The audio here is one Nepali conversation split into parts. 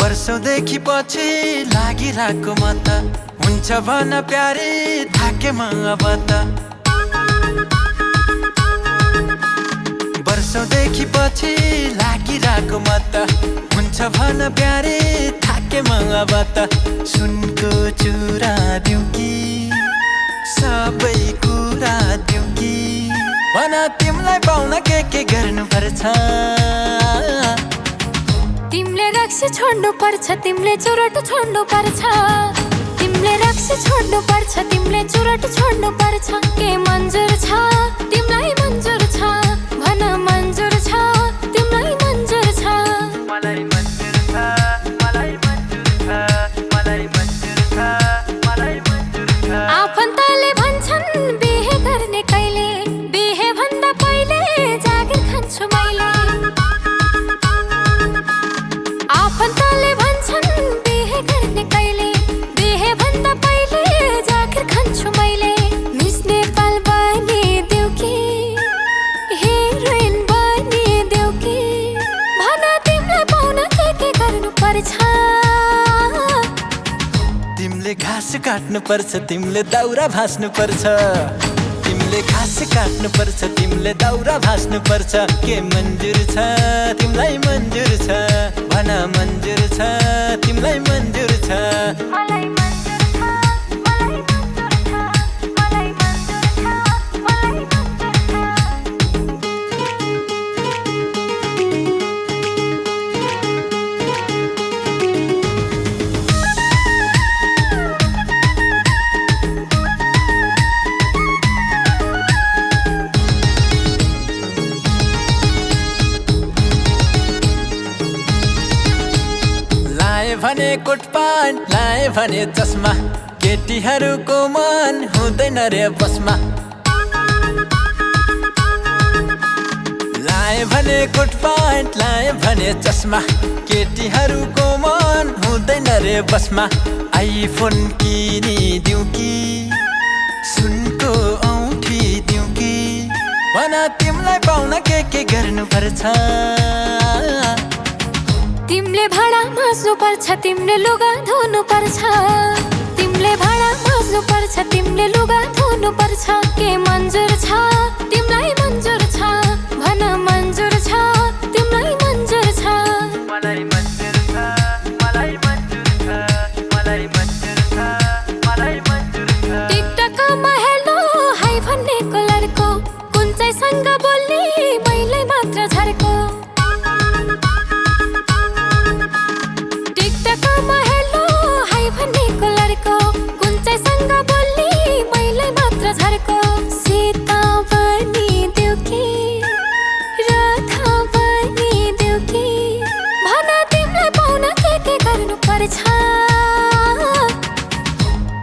वर्षौंदेखि पछि लागिरहेको म त हुन्छ भन प्यारी थाके म अब त वर्षौंदेखि पछि लागिरहेको म त हुन्छ भन प्यारी थाके म अब त सुनको चुरा दिउँ कि सबै कुरा दिउँ कि भन तिमीलाई पाउन के गर्नु पर्छ तिमीले रक्सी छोड्नु पर्छ तिमीले चुरोट छोड्नु पर्छ तिमीले रक्सी छोड्नु पर्छ तिमीले चुरोट छोड्नु पर्छ के मन्जुर छ तिमीलाई मन्जुर छ भन मन्जुर छ तिमीलाई मन्जुर छ मलाई मन्जुर छ मलाई मन्जुर छ मलाई मन्जुर छ मलाई मन्जुर छ आफन्तले भन्छन् बिहे गर्ने कहिले बिहे भन्दा पहिले जागिर खान्छु मैले आफन्तले भन्छन् बिहे गर्ने कहिले बिहे भन्दा पहिले जागिर खान्छु मैले मिस नेपाल बनिदेऊ कि हिरोइन बनिदेऊ कि भन तिमीलाई पाउन के गर्नु पर्छ तिमीले घाँस काट्नु पर्छ तिमीले दाउरा भाँच्नु पर्छ तिमीले घाँस काट्नु पर्छ तिमीले दाउरा भाँच्नु पर्छ के मन्जुर छ तिमीलाई मन्जुर छ भन मन्जुर छ तिमीलाई मन्जुर छ मलाई मन्जुर छ मलाई मन्जुर छ मलाई मन्जुर छ मलाई मन्जुर लाए भने कोट प्यान्ट लाए भने चस्मा केटीहरूको मन हुँदैन रे बसमा लाए भने कोट प्यान्ट लाए भने चस्मा केटीहरूको मन हुँदैन रे बसमा आइफोन किनिदिउँ कि सुनको औँठी दिउँ कि भन तिमीलाई पाउन के गर्नु पर्छ तिमीले भाडा माझ्नु पर्छ तिमीले लुगा धुनु पर्छ तिमीले भाडा माझ्नु पर्छ तिमीले लुगा धुनु पर्छ के मन्जुर छ तिमीलाई मन्जुर छ भन मन्जुर छ तिमीलाई मन्जुर छ मलाई मन्जुर छ मलाई मन्जुर छ मलाई मन्जुर छ मलाई मन्जुर छ टिकटकमा हेलो हाई भन्नेको लड्को कुन चाहिँसँग बोल्ने मैले मात्र झर्को टिकटकमा हेलो हाई भन्नेको लड्को कुन चाहिँसँग बोल्ने मैले मात्र झर्को सीता बनिदेऊ कि राधा बनिदेऊ कि भन तिमीलाई पाउन के गर्नु पर्छ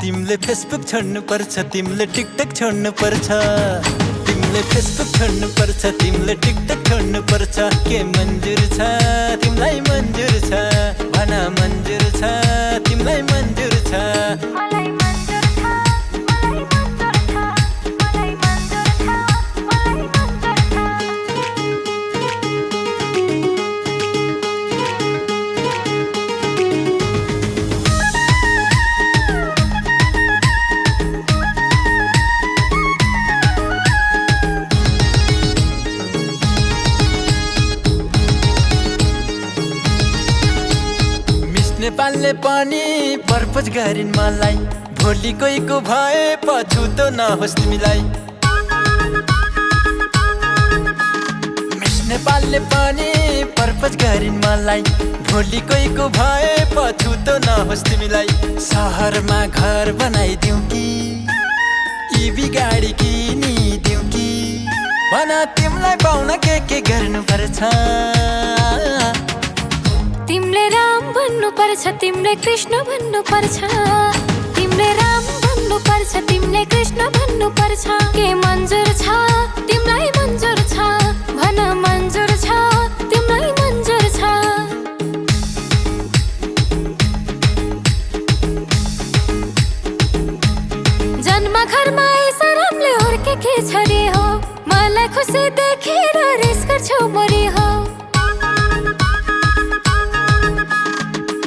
तिमीले फेसबुक छोड्नु पर्छ तिमीले टिकटक छोड्नु पर्छ तिमीले फेसबुक छोड्नु पर्छ तिमीले टिकटक छोड्नु पर्छ के मन्जुर छ तिमीलाई मन्जुर छ भन मन्जुर छ तिमीलाई मन्जुर छ मलाई मन्जुर छ मलाई मन्जुर छ मलाई मन्जुर छ मलाई मन्जुर छ मिस नेपालले पनि प्रपोज गरिन् मलाई भोलि कोहीको भए पछुतो नहोस् तिमीलाई मिस नेपालले पनि प्रपोज गरिन् मलाई भोलि कोहीको भए पछुतो नहोस् तिमीलाई सहरमा घर बनाइदिउँ कि इभी गाडी किनिदिउँ कि भन तिमीलाई पाउन के गर्नु पर्छ तिमीले राम भन्नु पर्छ तिमीले कृष्ण भन्नु पर्छ तिमीले राम भन्नु पर्छ तिमीले कृष्ण भन्नु पर्छ के मन्जुर छ तिमीलाई मन्जुर छ भन मन्जुर छ तिमीलाई मन्जुर छ मलाई खुसी देखेर रिस गर्छौ मोरी हो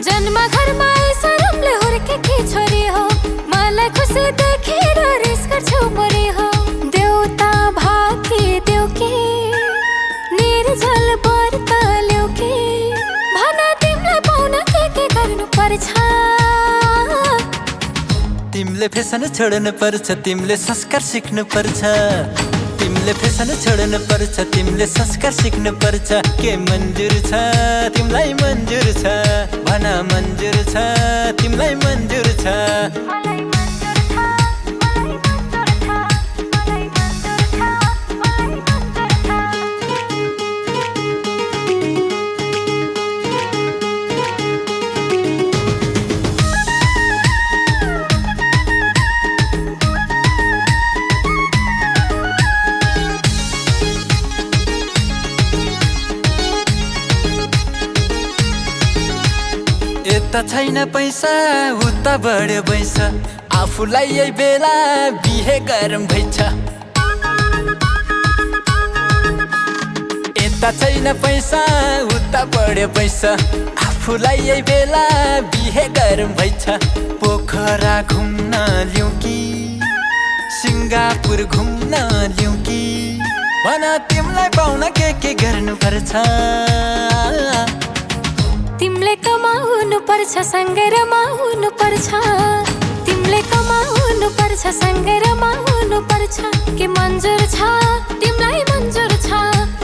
जन्म घरमा शरमले हुर्केकी छोरी हो मलाई खुसी देखेर रिस गर्छौ मोरी हो देउता भाकी देउकी निर्जल व्रत ल्याउकी भन तिमीलाई पाउन के गर्नु पर्छ तिमीले फेसन छोड्नु पर्छ तिमीले संस्कार सिक्नु पर्छ तिमीले फेसन छोड्नु पर्छ तिमीले संस्कार सिक्नु पर्छ के मन्जुर छ तिमीलाई मन्जुर छ भन मन्जुर छ तिमीलाई मन्जुर छ मलाई मन्जुर छ मलाई मन्जुर छ मलाई मन्जुर छ मलाई मन्जुर छ यता छैन पैसा उता बढ्यो पैसा आफूलाई यही बेला बिहे गरम भइछ यता छैन पैसा उता बढ्यो पैसा आफूलाई यही बेला बिहे गरम भइछ पोखरा घुम्न ल्याउँ कि सिङ्गापुर घुम्न ल्याउँ कि भन तिमीलाई पाउन के गर्नु पर्छ तिमीले कमाउनु पर्छ सँगै रमाउनु पर्छ तिमीले कमाउनु पर्छ सँगै रमाउनु पर्छ के मन्जुर छ तिमीलाई मन्जुर छ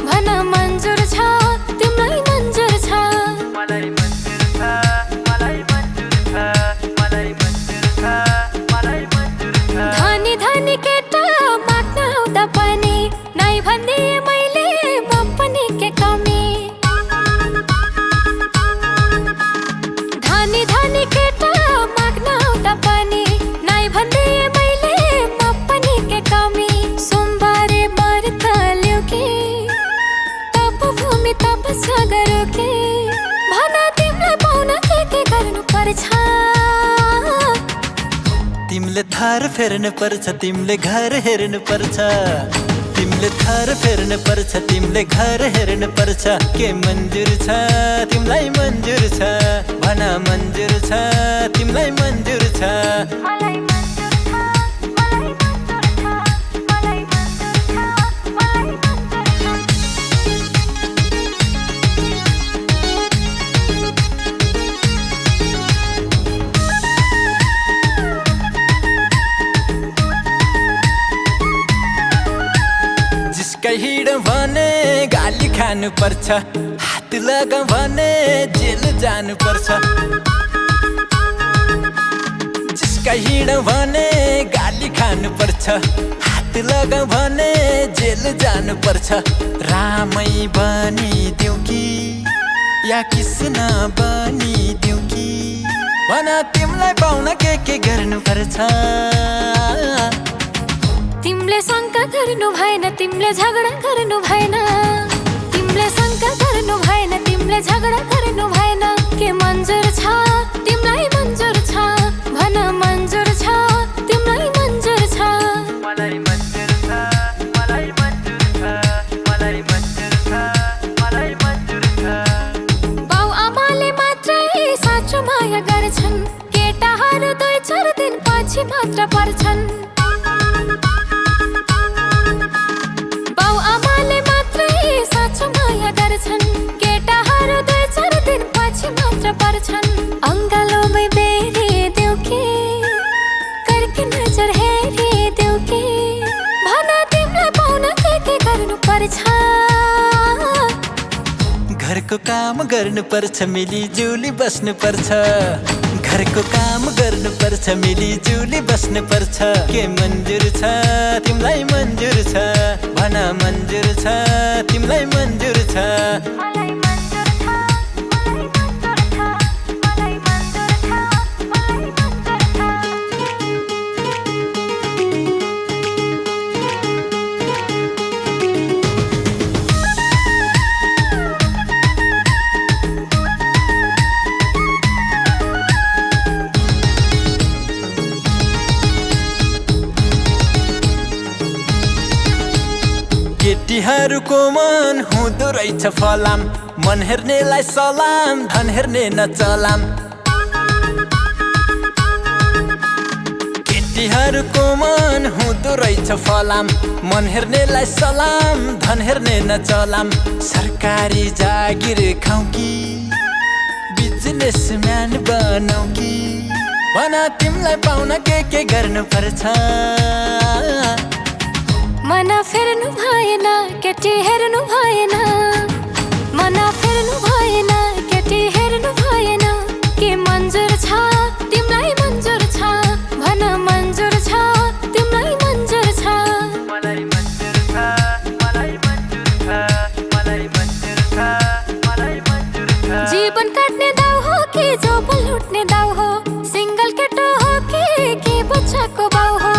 भन मन्जुर छ तिमीलाई मन्जुर छ मलाई मन्जुर छ मलाई मन्जुर छ मलाई मन्जुर छ मलाई मन्जुर छ धनी धनी केटा माग्न आउँदा पनि नै भन्ने मैले म पनि के कमी धनी केटा माग्न आउँदा पनि नै भन्ने मैले म पनि के कमी सोमबारे व्रत ल्याउ कि तप भूमि तपस्या गरौ कि भन तिमीलाई पाउन के गर्नु पर्छ तिमीले थार फेर्नु पर्छ तिमीले घर हेर्नु पर्छ तिमीले थार फेर्नु पर्छ तिमीले घर हेर्नु पर्छ के मन्जुर छ तिमीलाई मन्जुर छ भन मन्जुर छ तिमीलाई मन्जुर छ मलाई मन्जुर छ मलाई मन्जुर छ मलाई मन्जुर छ मलाई मन्जुर छ हिँड भने गाली खानु पर्छ हात लगा भने जेल जानु पर्छ जिसका हिँड भने गाली खानु पर्छ हात लगा भने जेल जानु पर्छ रामै बनिदेऊ कि या कृष्ण बनिदेऊ कि भन तिमीलाई पाउन के गर्नु पर्छ तिमीले शङ्का गर्नु भएन तिमीले झगडा गर्नु भएन तिमीले शङ्का गर्नु भएन तिमीले झगडा गर्नु भएन के मन्जुर छ तिमीलाई मन्जुर छ भन मन्जुर छ तिमीलाई मन्जुर छ मलाई मन्जुर छ मलाई मन्जुर छ मलाई मन्जुर छ मलाई मन्जुर छ बाउ आमाले मात्रै साँचो माया गर्छन् केटाहरू 2-4 दिन पछि मात्र पर्छन् साँचो माया गर्छन् केटाहरू 2-4 दिन पछि मात्र पर्छन् अङ्गालोमै बेरिदेऊ कि करके नजर हेरिदेऊ कि भन तिमीलाई पाउन के गर्नु पर्छ घरको काम गर्नु पर्छ मिलिजुली बस्नु पर्छ घरको काम गर्नु पर्छ मिलिजुली बस्नु पर्छ के मन्जुर छ तिमीलाई मन्जुर छ भन मन्जुर छ तिमीलाई मन्जुर छ मलाई मन्जुर छ मलाई मन्जुर छ मलाई मन्जुर छ मलाई मन्जुर छ केटीहरूको मन हुँदो रहेछ फलाम मन हेर्नेलाई सलाम धन हेर्ने नचलाम केटीहरूको मन हुँदो रहेछ फलाम मन हेर्नेलाई सलाम धन हेर्ने नचलाम सरकारी जागिर खाऊ कि बिजनेसम्यान बनाऊ कि भन तिमीलाई पाउन के गर्नु पर्छ मना फेर्नु भएन केटी हेर्नु भएन मना फेर्नु भएन केटी हेर्नु भएन के मन्जुर छ तिमीलाई मन्जुर छ भन मन्जुर छ तिमीलाई मन्जुर छ मलाई मन्जुर छ मलाई मन्जुर छ मलाई मन्जुर छ मलाई मन्जुर छ जीवन काट्ने दाउ हो कि जोबल लुट्ने दाउ हो सिंगल केटो हो कि बच्चाको बाउ हो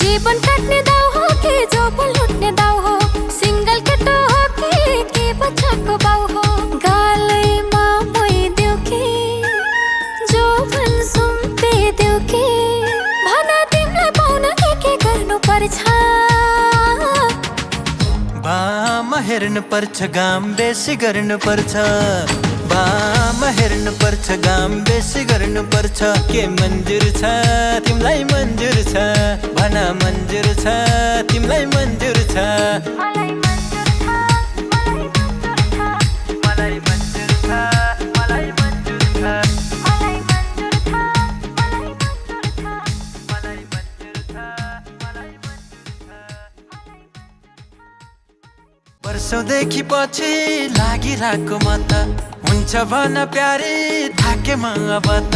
जीवन काट्ने दाउ हो कि जोबल लुट्ने दाउ हो सिंगल केटो हो कि बच्चाको बाउ हो गालैमा मोइदेऊ कि जोबन सुम्पिदेऊ कि भन तिमीलाई पाउन के गर्नु पर्छ बामा हेर्नु पर्छ घाम बेसी गर्नु पर्छ बामा हेर्नु पर्छ घाम बेसी गर्नु पर्छ के मन्जुर छ तिमीलाई मन्जुर छ भन मन्जुर छ तिमीलाई मन्जुर छ मलाई मन्जुर छ मलाई मन्जुर छ मलाई मन्जुर छ मलाई मन्जुर छ मलाई मन्जुर छ मलाई मन्जुर छ मलाई मन्जुर छ वर्षौंदेखि पछि लागिरहेको म त हुन्छ भन प्यारी थाकेमा अब त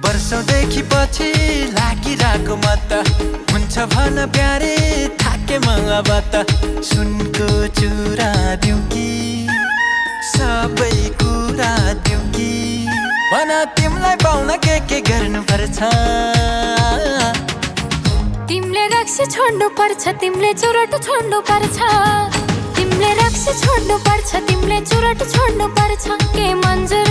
वर्षौंदेखि पछि लागिरहेको म त हुन्छ भन प्यारी थाकेमा अब त सुनको चुरा दिउँ कि सबै कुरा दिउँ कि भन तिमीलाई पाउन के गर्नु पर्छ तिमीले रक्सी छोड्नु पर्छ तिमीले चुरोट छोड्नु पर्छ तिमीले रक्सी छोड्नु पर्छ तिमीले चुरोट छोड्नु पर्छ के मन्जुर